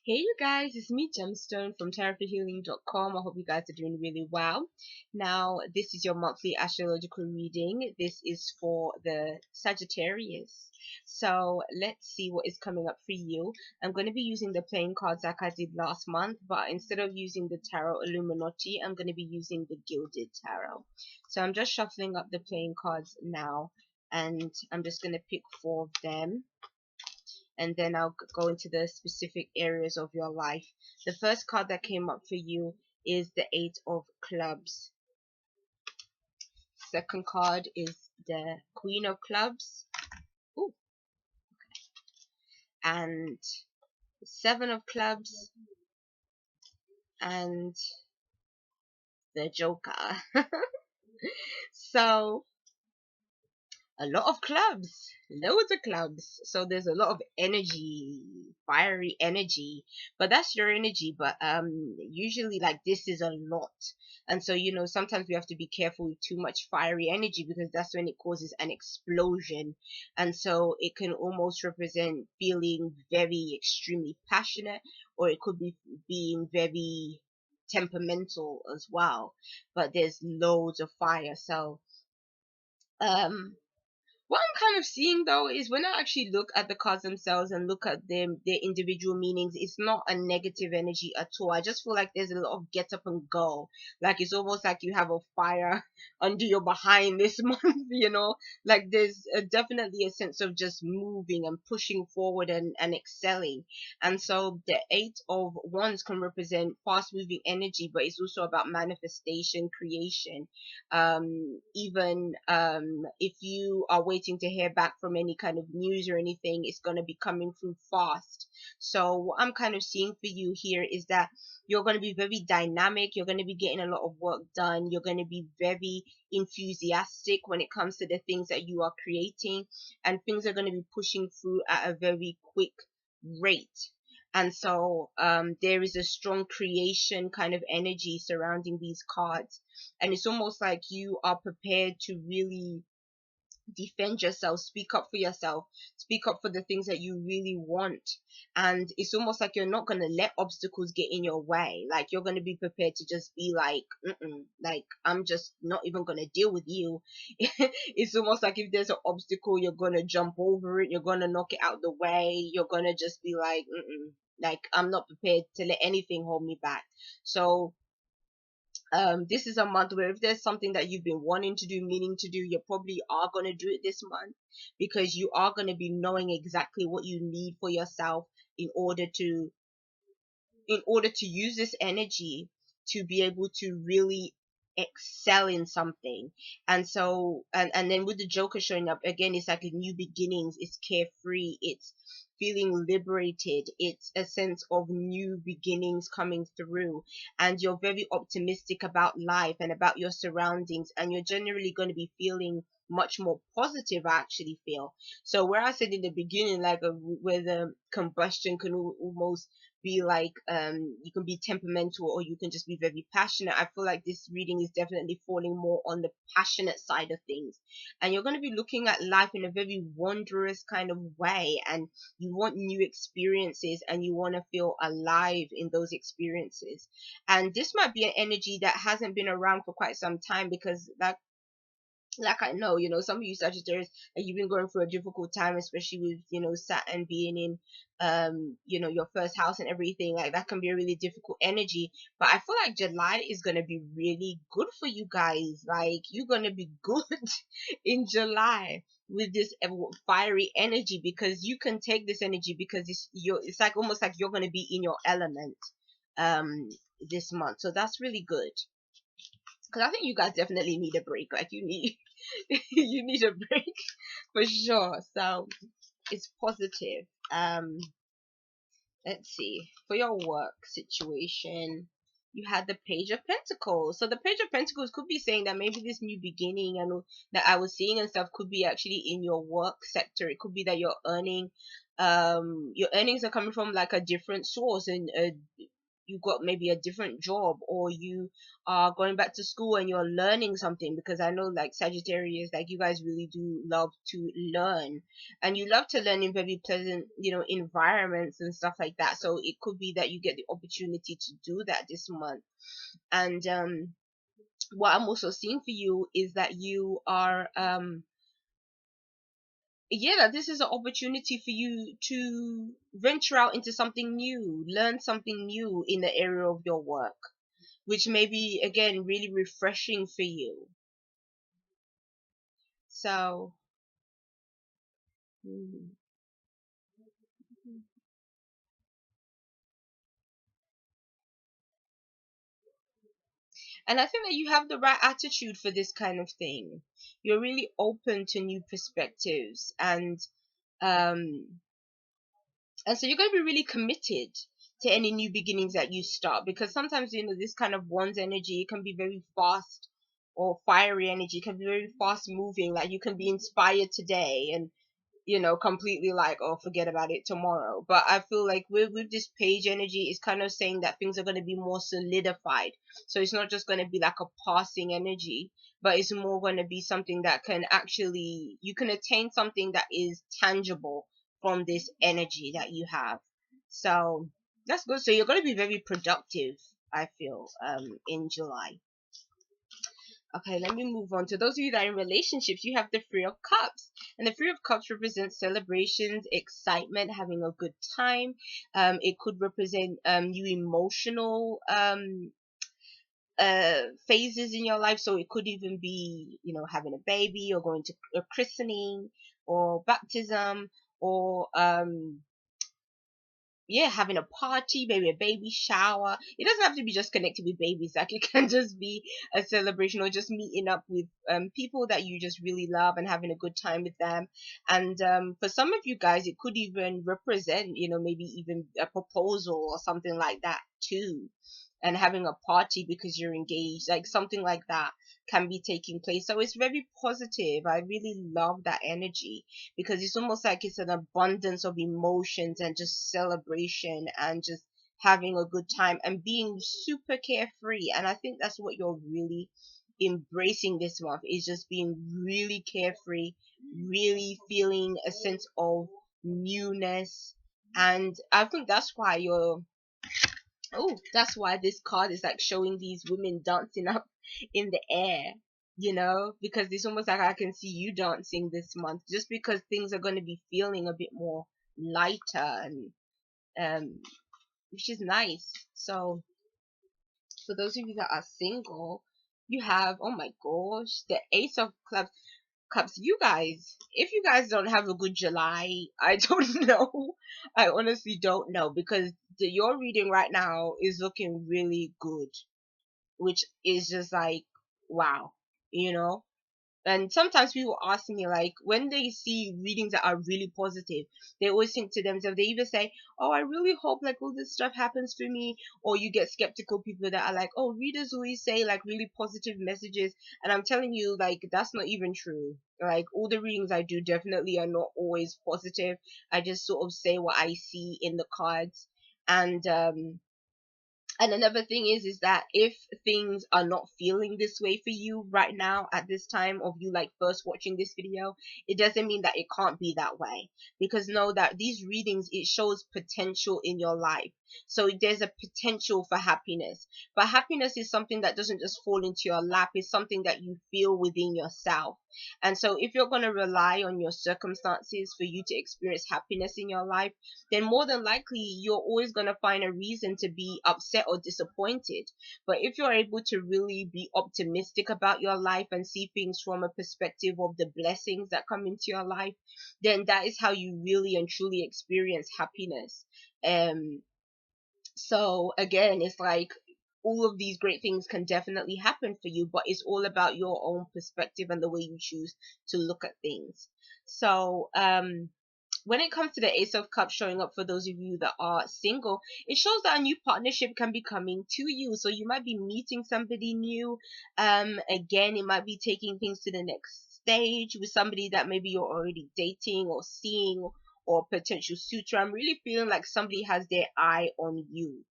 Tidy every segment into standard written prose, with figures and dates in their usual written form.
Hey you guys, it's me Gemstone from therapyhealing.com. I hope you guys are doing really well. Now, this is your monthly astrological reading. This is for the Sagittarius. So let's see what is coming up for you. I'm going to be using the playing cards like I did last month, but instead of using the Tarot Illuminati, I'm going to be using the Gilded Tarot. So I'm just shuffling up the playing cards now, and I'm just going to pick four of them, and then I'll go into the specific areas of your life. The first card that came up for you is the Eight of Clubs. Second card is the Queen of Clubs. Ooh. And Seven of Clubs and the Joker. So a lot of clubs, loads of clubs. So there's a lot of energy, fiery energy, but that's your energy. But usually like this is a lot, and so sometimes we have to be careful with too much fiery energy, because that's when it causes an explosion, and so it can almost represent feeling very extremely passionate, or it could be being very temperamental as well. But there's loads of fire, so um what I'm kind of seeing though is when I actually look at the cards themselves and look at them, their individual meanings, it's not a negative energy at all. I just feel like there's a lot of get up and go. Like it's almost like you have a fire under your behind this month. Like there's definitely a sense of just moving and pushing forward and excelling. And so the Eight of Wands can represent fast moving energy, but it's also about manifestation, creation. Even if you are waiting to hear back from any kind of news or anything, it's going to be coming through fast. So what I'm kind of seeing for you here is that you're going to be very dynamic, you're going to be getting a lot of work done, you're going to be very enthusiastic when it comes to the things that you are creating, and things are going to be pushing through at a very quick rate. And so there is a strong creation kind of energy surrounding these cards, and it's almost like you are prepared to really defend yourself, speak up for yourself, speak up for the things that you really want. And it's almost like you're not going to let obstacles get in your way. Like you're going to be prepared to just be like, like I'm just not even going to deal with you. It's almost like if there's an obstacle, you're going to jump over it, you're going to knock it out the way, you're going to just be like, like I'm not prepared to let anything hold me back. So this is a month where if there's something that you've been wanting to do, meaning to do, you probably are going to do it this month, because you are going to be knowing exactly what you need for yourself in order to use this energy to be able to really excel in something. And so and then with the Joker showing up again, it's like a new beginnings, it's carefree, it's feeling liberated, it's a sense of new beginnings coming through, and you're very optimistic about life and about your surroundings, and you're generally going to be feeling much more positive, I actually feel. So where I said in the beginning, like where the combustion can almost be like you can be temperamental, or you can just be very passionate, I feel like this reading is definitely falling more on the passionate side of things. And you're going to be looking at life in a very wondrous kind of way, and you want new experiences, and you want to feel alive in those experiences. And this might be an energy that hasn't been around for quite some time, because like I know, some of you Sagittarius, that you've been going through a difficult time, especially with, Saturn being in, your first house and everything. Like that can be a really difficult energy. But I feel like July is going to be really good for you guys. Like you're going to be good in July with this fiery energy, because you can take this energy, because it's like almost like you're going to be in your element, this month. So that's really good, because I think you guys definitely need a break. Like you need you need a break for sure. So it's positive. Let's see, for your work situation, you had the Page of Pentacles. So the Page of Pentacles could be saying that maybe this new beginning and that I was seeing and stuff could be actually in your work sector. It could be that you're earning, your earnings are coming from like a different source, and you got maybe a different job, or you are going back to school and you're learning something, because I know like Sagittarius, like you guys really do love to learn, and you love to learn in very pleasant, environments and stuff like that. So it could be that you get the opportunity to do that this month. And what I'm also seeing for you is that you are yeah, that this is an opportunity for you to venture out into something new, learn something new in the area of your work, which may be again really refreshing for you. So mm, and I think that you have the right attitude for this kind of thing. You're really open to new perspectives, um and so you're going to be really committed to any new beginnings that you start, because sometimes this kind of one's energy, it can be very fast, or fiery energy can be very fast moving, like you can be inspired today and completely like, oh, forget about it tomorrow. But I feel like with this page energy, it's kind of saying that things are going to be more solidified. So it's not just going to be like a passing energy, but it's more going to be something that can actually, you can attain something that is tangible from this energy that you have. So that's good. So you're going to be very productive, I feel, in July. Okay, let me move on. To those of you that are in relationships, you have the Three of Cups. And the Three of Cups represents celebrations, excitement, having a good time. It could represent new emotional phases in your life. So it could even be, having a baby, or going to a christening, or baptism, or yeah, having a party, maybe a baby shower. It doesn't have to be just connected with babies. Like it can just be a celebration, or just meeting up with people that you just really love and having a good time with them. And for some of you guys, it could even represent, maybe even a proposal or something like that too. And having a party because you're engaged, like something like that can be taking place. So it's very positive. I really love that energy, because it's almost like it's an abundance of emotions and just celebration and just having a good time and being super carefree. And I think that's what you're really embracing this month, is just being really carefree, really feeling a sense of newness. And I think that's why this card is like showing these women dancing up in the air, because it's almost like I can see you dancing this month, just because things are going to be feeling a bit more lighter, and um which is nice. So for those of you that are single, you have, oh my gosh, the Ace of Cups. You guys, if you guys don't have a good July, I don't know. I honestly don't know, because your reading right now is looking really good, which is just like, wow, you know? And sometimes people ask me, like, when they see readings that are really positive, they always think to themselves, they either say, oh, I really hope like all this stuff happens for me, or you get skeptical people that are like, oh, readers always say like really positive messages. And I'm telling you, like, that's not even true. Like, all the readings I do definitely are not always positive. I just sort of say what I see in the cards. And another thing is that if things are not feeling this way for you right now at this time of you like first watching this video, it doesn't mean that it can't be that way. Because know that these readings, it shows potential in your life. So there's a potential for happiness. But happiness is something that doesn't just fall into your lap. It's something that you feel within yourself. And so if you're going to rely on your circumstances for you to experience happiness in your life, then more than likely you're always going to find a reason to be upset or disappointed. But if you're able to really be optimistic about your life and see things from a perspective of the blessings that come into your life, then that is how you really and truly experience happiness. So again, it's like all of these great things can definitely happen for you, but it's all about your own perspective and the way you choose to look at things. So when it comes to the Ace of Cups showing up for those of you that are single, it shows that a new partnership can be coming to you. So you might be meeting somebody new. Again, it might be taking things to the next stage with somebody that maybe you're already dating or seeing, or potential suitor. I'm really feeling like somebody has their eye on you.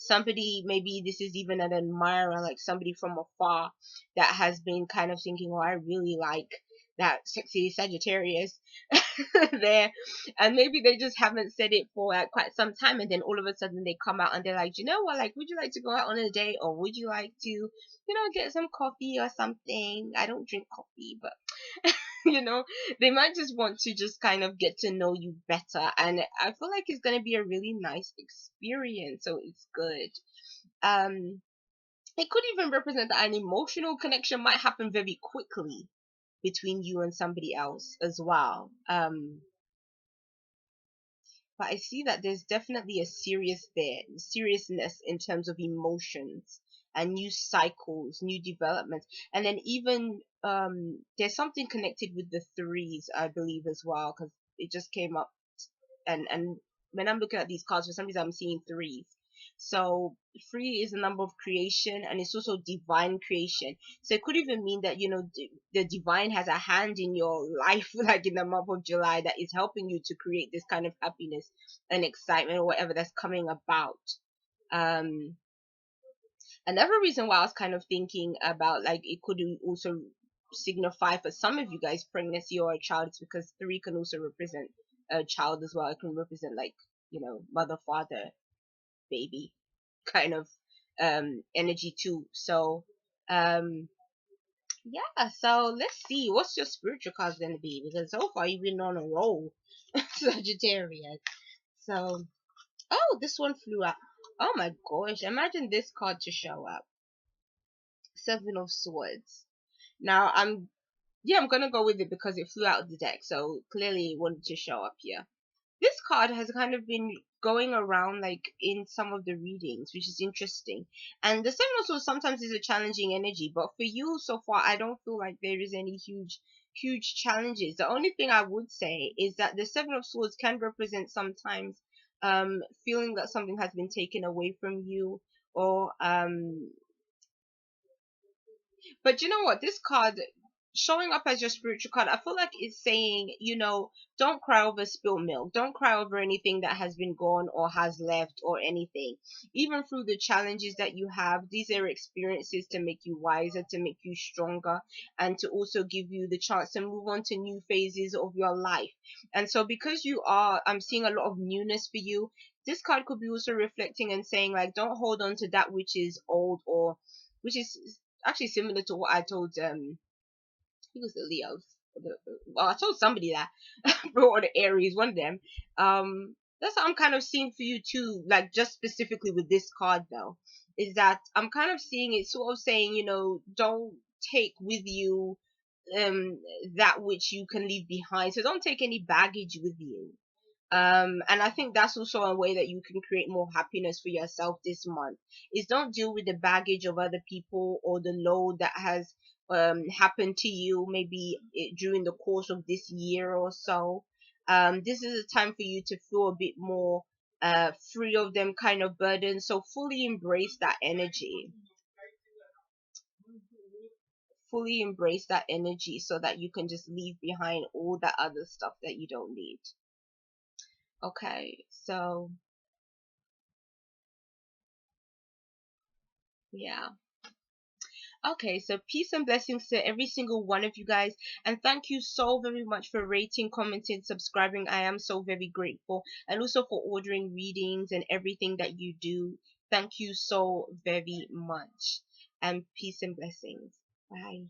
somebody, maybe this is even an admirer, like somebody from afar that has been kind of thinking, oh, I really like that sexy Sagittarius there, and maybe they just haven't said it for like quite some time, and then all of a sudden they come out and they're like, you know what, like, would you like to go out on a date, or would you like to, get some coffee or something? I don't drink coffee, but you know, they might just want to just kind of get to know you better, and I feel like it's going to be a really nice experience, so it's good. um it could even represent that an emotional connection might happen very quickly between you and somebody else as well. But I see that there's definitely a seriousness in terms of emotions and new cycles, new developments, and then even there's something connected with the threes, I believe, as well, because it just came up, and when I'm looking at these cards, for some reason I'm seeing threes. So three is a number of creation, and it's also divine creation. So it could even mean that the divine has a hand in your life, like in the month of July, that is helping you to create this kind of happiness and excitement or whatever that's coming about. Um, Another reason why I was kind of thinking about, like, it could also signify for some of you guys pregnancy or a child, is because three can also represent a child as well. It can represent, like, mother, father, baby kind of energy too. So um yeah, so let's see what's your spiritual card's gonna be, because so far you've been on a roll, Sagittarius. So, oh, this one flew up. Oh my gosh, imagine this card to show up. Seven of Swords. Now I'm gonna go with it because it flew out of the deck, so clearly it wanted to show up here. This card has kind of been going around like in some of the readings, which is interesting. And the Seven of Swords sometimes is a challenging energy, but for you so far, I don't feel like there is any huge challenges. The only thing I would say is that the Seven of Swords can represent sometimes feeling that something has been taken away from you, or but you know what? This card showing up as your spiritual card, I feel like it's saying, don't cry over spilled milk. Don't cry over anything that has been gone or has left or anything. Even through the challenges that you have, these are experiences to make you wiser, to make you stronger, and to also give you the chance to move on to new phases of your life. And so because I'm seeing a lot of newness for you, this card could be also reflecting and saying, like, don't hold on to that which is old, or which is actually similar to what I told who was the Leos? Well, I told somebody that, or the Aries, one of them. That's what I'm kind of seeing for you too, like just specifically with this card though, is that I'm kind of seeing it sort of saying, don't take with you um that which you can leave behind. So don't take any baggage with you. And I think that's also a way that you can create more happiness for yourself this month, is don't deal with the baggage of other people or the load that has happened to you, maybe during the course of this year or so. This is a time for you to feel a bit more free of them kind of burdens, so fully embrace that energy so that you can just leave behind all that other stuff that you don't need. Okay, so yeah. Okay, so peace and blessings to every single one of you guys. And thank you so very much for rating, commenting, subscribing. I am so very grateful. And also for ordering readings and everything that you do. Thank you so very much. And peace and blessings. Bye.